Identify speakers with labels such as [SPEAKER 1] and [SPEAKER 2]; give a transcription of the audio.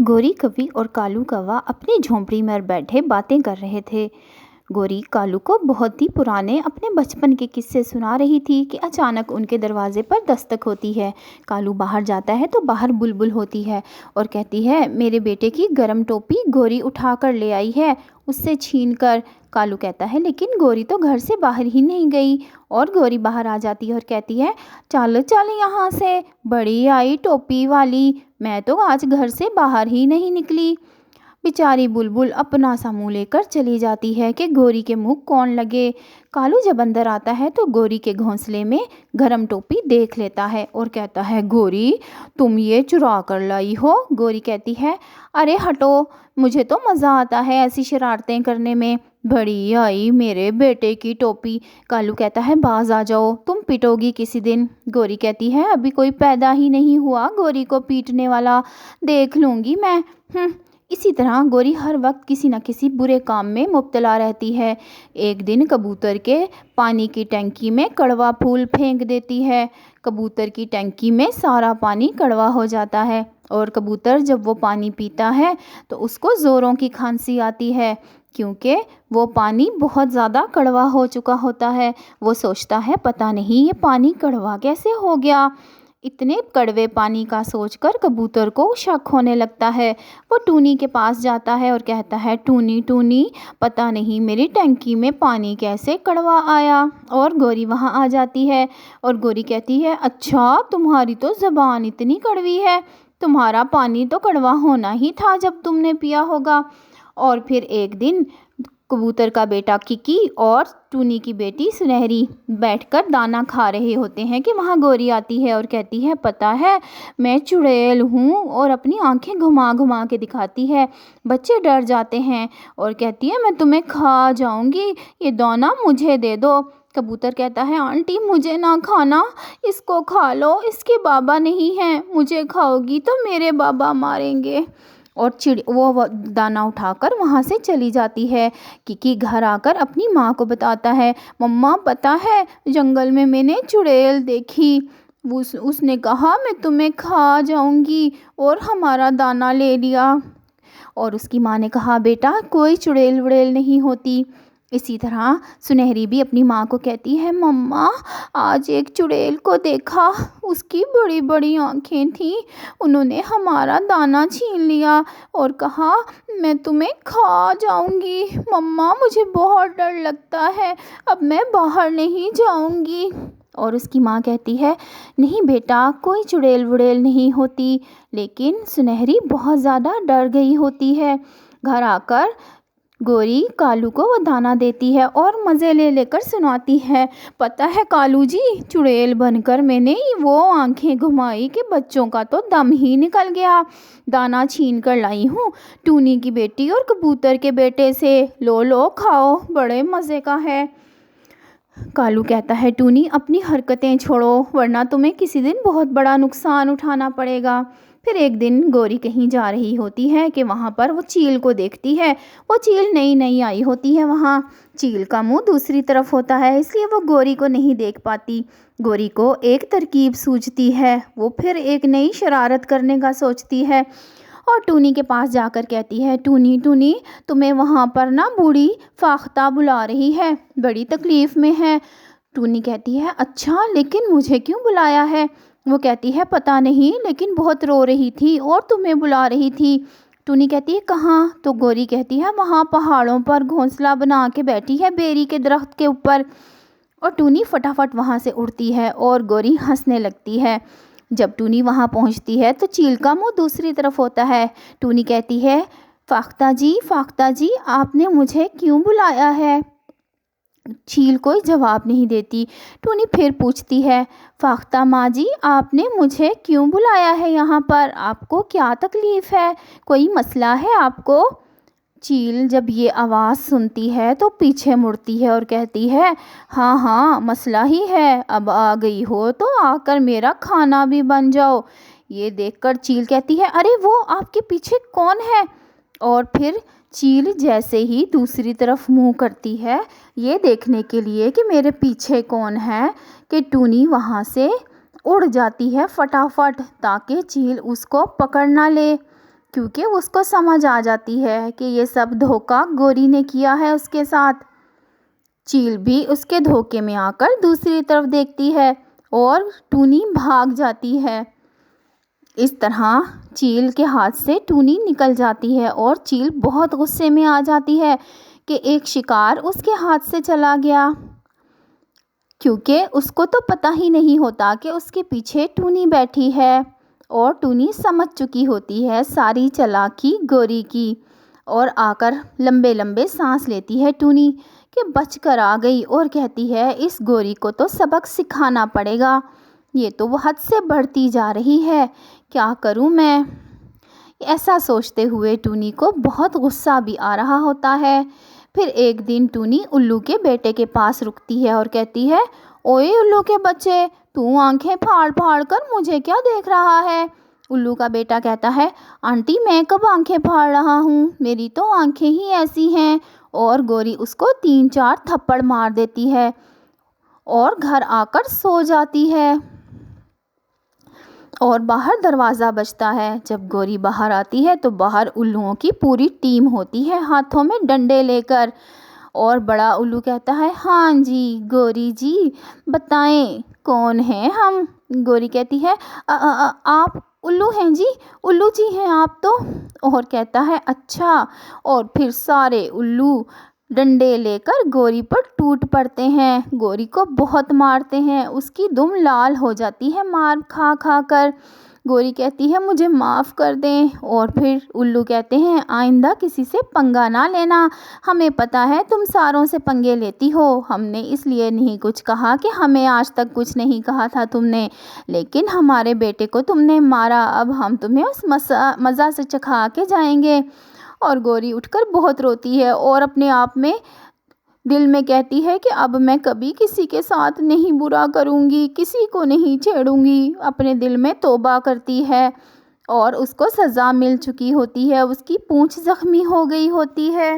[SPEAKER 1] گوری کوی اور کالو کوا اپنی جھونپڑی میں بیٹھے باتیں کر رہے تھے۔ گوری کالو کو بہت ہی پرانے اپنے بچپن کے قصے سنا رہی تھی کہ اچانک ان کے دروازے پر دستک ہوتی ہے۔ کالو باہر جاتا ہے تو باہر بلبل ہوتی ہے اور کہتی ہے، میرے بیٹے کی گرم ٹوپی گوری اٹھا کر لے آئی ہے اس سے چھین کر۔ کالو کہتا ہے، لیکن گوری تو گھر سے باہر ہی نہیں گئی۔ اور گوری باہر آ جاتی ہے اور کہتی ہے، چل چل یہاں سے، بڑی آئی ٹوپی والی، میں تو آج گھر سے باہر ہی نہیں نکلی۔ بیچاری بلبل اپنا سا منہ لے کر چلی جاتی ہے کہ گوری کے منہ کون لگے۔ کالو جب اندر آتا ہے تو گوری کے گھونسلے میں گرم ٹوپی دیکھ لیتا ہے اور کہتا ہے، گوری تم یہ چرا کر لائی ہو؟ گوری کہتی ہے، ارے ہٹو، مجھے تو مزہ آتا ہے ایسی شرارتیں کرنے میں، بڑی آئی میرے بیٹے کی ٹوپی۔ کالو کہتا ہے، باز آ جاؤ، تم پیٹو گی کسی دن۔ گوری کہتی ہے، ابھی کوئی پیدا ہی نہیں ہوا گوری کو پیٹنے والا، دیکھ لوں گی میں۔ اسی طرح گوری ہر وقت کسی نہ کسی برے کام میں مبتلا رہتی ہے۔ ایک دن کبوتر کے پانی کی ٹینکی میں کڑوا پھول پھینک دیتی ہے۔ کبوتر کی ٹینکی میں سارا پانی کڑوا ہو جاتا ہے اور کبوتر جب وہ پانی پیتا ہے تو اس کو زوروں کی کھانسی آتی ہے، کیونکہ وہ پانی بہت زیادہ کڑوا ہو چکا ہوتا ہے۔ وہ سوچتا ہے، پتہ نہیں یہ پانی کڑوا کیسے ہو گیا۔ اتنے کڑوے پانی کا سوچ کر کبوتر کو شک ہونے لگتا ہے۔ وہ ٹونی کے پاس جاتا ہے اور کہتا ہے، ٹونی ٹونی، پتہ نہیں میری ٹینکی میں پانی کیسے کڑوا آیا۔ اور گوری وہاں آ جاتی ہے اور گوری کہتی ہے، اچھا تمہاری تو زبان اتنی کڑوی ہے، تمہارا پانی تو کڑوا ہونا ہی تھا جب تم نے پیا ہوگا۔ اور پھر ایک دن کبوتر کا بیٹا ککی اور ٹونی کی بیٹی سنہری بیٹھ کر دانہ کھا رہے ہوتے ہیں کہ وہاں گوری آتی ہے اور کہتی ہے، پتہ ہے میں چڑیل ہوں، اور اپنی آنکھیں گھما گھما کے دکھاتی ہے۔ بچے ڈر جاتے ہیں اور کہتی ہے، میں تمہیں کھا جاؤں گی، یہ دانہ مجھے دے دو۔ کبوتر کہتا ہے، آنٹی مجھے نہ کھانا، اس کو کھا لو، اس کے بابا نہیں ہیں، مجھے کھاؤ گی تو میرے بابا ماریں گے۔ اور وہ دانہ اٹھا کر وہاں سے چلی جاتی ہے۔ ککی گھر آ کر اپنی ماں کو بتاتا ہے، مما پتہ ہے جنگل میں نے چڑیل دیکھی، اس نے کہا میں تمہیں کھا جاؤں گی اور ہمارا دانہ لے لیا۔ اور اس کی ماں نے کہا، بیٹا کوئی چڑیل وڑیل نہیں ہوتی۔ اسی طرح سنہری بھی اپنی ماں کو کہتی ہے، مما آج ایک چڑیل کو دیکھا، اس کی بڑی بڑی آنکھیں تھیں، انہوں نے ہمارا دانہ چھین لیا اور کہا میں تمہیں کھا جاؤں گی، مما مجھے بہت ڈر لگتا ہے، اب میں باہر نہیں جاؤں گی۔ اور اس کی ماں کہتی ہے، نہیں بیٹا کوئی چڑیل وڑیل نہیں ہوتی۔ لیکن سنہری بہت زیادہ ڈر گئی ہوتی ہے۔ گھر آ کر گوری کالو کو وہ دانہ دیتی ہے اور مزے لے لے کر سناتی ہے، پتہ ہے کالو جی، چڑیل بن کر میں نے وہ آنکھیں گھمائی کہ بچوں کا تو دم ہی نکل گیا، دانہ چھین کر لائی ہوں ٹونی کی بیٹی اور کبوتر کے بیٹے سے، لو لو کھاؤ، بڑے مزے کا ہے۔ کالو کہتا ہے، ٹونی اپنی حرکتیں چھوڑو ورنہ تمہیں کسی دن بہت بڑا نقصان اٹھانا پڑے گا۔ پھر ایک دن گوری کہیں جا رہی ہوتی ہے کہ وہاں پر وہ چیل کو دیکھتی ہے۔ وہ چیل نئی نئی آئی ہوتی ہے وہاں، چیل کا منہ دوسری طرف ہوتا ہے، اس لیے وہ گوری کو نہیں دیکھ پاتی۔ گوری کو ایک ترکیب سوجھتی ہے، وہ پھر ایک نئی شرارت کرنے کا سوچتی ہے اور ٹونی کے پاس جا کر کہتی ہے، ٹونی ٹونی تمہیں وہاں پر نا بوڑھی فاختہ بلا رہی ہے، بڑی تکلیف میں ہے۔ ٹونی کہتی ہے، اچھا لیکن مجھے کیوں بلایا ہے؟ وہ کہتی ہے، پتہ نہیں لیکن بہت رو رہی تھی اور تمہیں بلا رہی تھی۔ ٹونی کہتی ہے، کہاں؟ تو گوری کہتی ہے، وہاں پہاڑوں پر گھونسلہ بنا کے بیٹھی ہے بیری کے درخت کے اوپر۔ اور ٹونی فٹافٹ وہاں سے اڑتی ہے اور گوری ہنسنے لگتی ہے۔ جب ٹونی وہاں پہنچتی ہے تو چیل کا منہ دوسری طرف ہوتا ہے۔ ٹونی کہتی ہے، فاختہ جی آپ نے مجھے کیوں بلایا ہے؟ چیل کوئی جواب نہیں دیتی۔ ٹونی پھر پوچھتی ہے، فاختہ ماں جی آپ نے مجھے کیوں بلایا ہے یہاں پر؟ آپ کو کیا تکلیف ہے؟ کوئی مسئلہ ہے آپ کو؟ چیل جب یہ آواز سنتی ہے تو پیچھے مڑتی ہے اور کہتی ہے، ہاں مسئلہ ہی ہے، اب آ گئی ہو تو آ کر میرا کھانا بھی بن جاؤ۔ یہ دیکھ کر چیل کہتی ہے، ارے وہ آپ کے پیچھے کون ہے؟ اور پھر چیل جیسے ہی دوسری طرف منہ کرتی ہے یہ دیکھنے کے لیے کہ میرے پیچھے کون ہے، کہ ٹونی وہاں سے اڑ جاتی ہے فٹافٹ تاکہ چیل اس کو پکڑ نہ لے۔ کیونکہ اس کو سمجھ آ جاتی ہے کہ یہ سب دھوکہ گوری نے کیا ہے اس کے ساتھ۔ چیل بھی اس کے دھوکے میں آ کر دوسری طرف دیکھتی ہے اور ٹونی بھاگ جاتی ہے۔ اس طرح چیل کے ہاتھ سے ٹونی نکل جاتی ہے اور چیل بہت غصے میں آ جاتی ہے کہ ایک شکار اس کے ہاتھ سے چلا گیا، کیونکہ اس کو تو پتہ ہی نہیں ہوتا کہ اس کے پیچھے ٹونی بیٹھی ہے، اور ٹونی سمجھ چکی ہوتی ہے ساری چالاکی گوری کی، اور آ کر لمبے لمبے سانس لیتی ہے ٹونی کہ بچ کر آ گئی، اور کہتی ہے اس گوری کو تو سبق سکھانا پڑے گا، یہ تو وہ حد سے بڑھتی جا رہی ہے، کیا کروں میں؟ ایسا سوچتے ہوئے ٹونی کو بہت غصہ بھی آ رہا ہوتا ہے۔ پھر ایک دن ٹونی الو کے بیٹے کے پاس رکتی ہے اور کہتی ہے، اوئے الو کے بچے، تو آنکھیں پھاڑ پھاڑ کر مجھے کیا دیکھ رہا ہے؟ الو کا بیٹا کہتا ہے، آنٹی میں کب آنکھیں پھاڑ رہا ہوں، میری تو آنکھیں ہی ایسی ہیں، اور گوری اس کو 3-4 تھپڑ مار دیتی ہے اور گھر آ کر سو جاتی ہے۔ اور باہر دروازہ بجتا ہے۔ جب گوری باہر آتی ہے تو باہر الوؤں کی پوری ٹیم ہوتی ہے ہاتھوں میں ڈنڈے لے کر، اور بڑا الو کہتا ہے، ہاں جی گوری جی بتائیں کون ہیں ہم؟ گوری کہتی ہے، آپ الو ہیں جی، الو جی ہیں آپ تو۔ اور کہتا ہے، اچھا، اور پھر سارے الو ڈنڈے لے کر گوری پر ٹوٹ پڑتے ہیں، گوری کو بہت مارتے ہیں، اس کی دم لال ہو جاتی ہے مار کھا کھا کر۔ گوری کہتی ہے، مجھے معاف کر دیں، اور پھر الو کہتے ہیں، آئندہ کسی سے پنگا نہ لینا، ہمیں پتہ ہے تم ساروں سے پنگے لیتی ہو، ہم نے اس لیے نہیں کچھ کہا کہ ہمیں آج تک کچھ نہیں کہا تھا تم نے، لیکن ہمارے بیٹے کو تم نے مارا، اب ہم تمہیں اس مزہ سے چکھا کے جائیں گے۔ اور گوری اٹھ کر بہت روتی ہے اور اپنے آپ میں دل میں کہتی ہے کہ اب میں کبھی کسی کے ساتھ نہیں برا کروں گی، کسی کو نہیں چھیڑوں گی، اپنے دل میں توبہ کرتی ہے، اور اس کو سزا مل چکی ہوتی ہے، اس کی پونچھ زخمی ہو گئی ہوتی ہے۔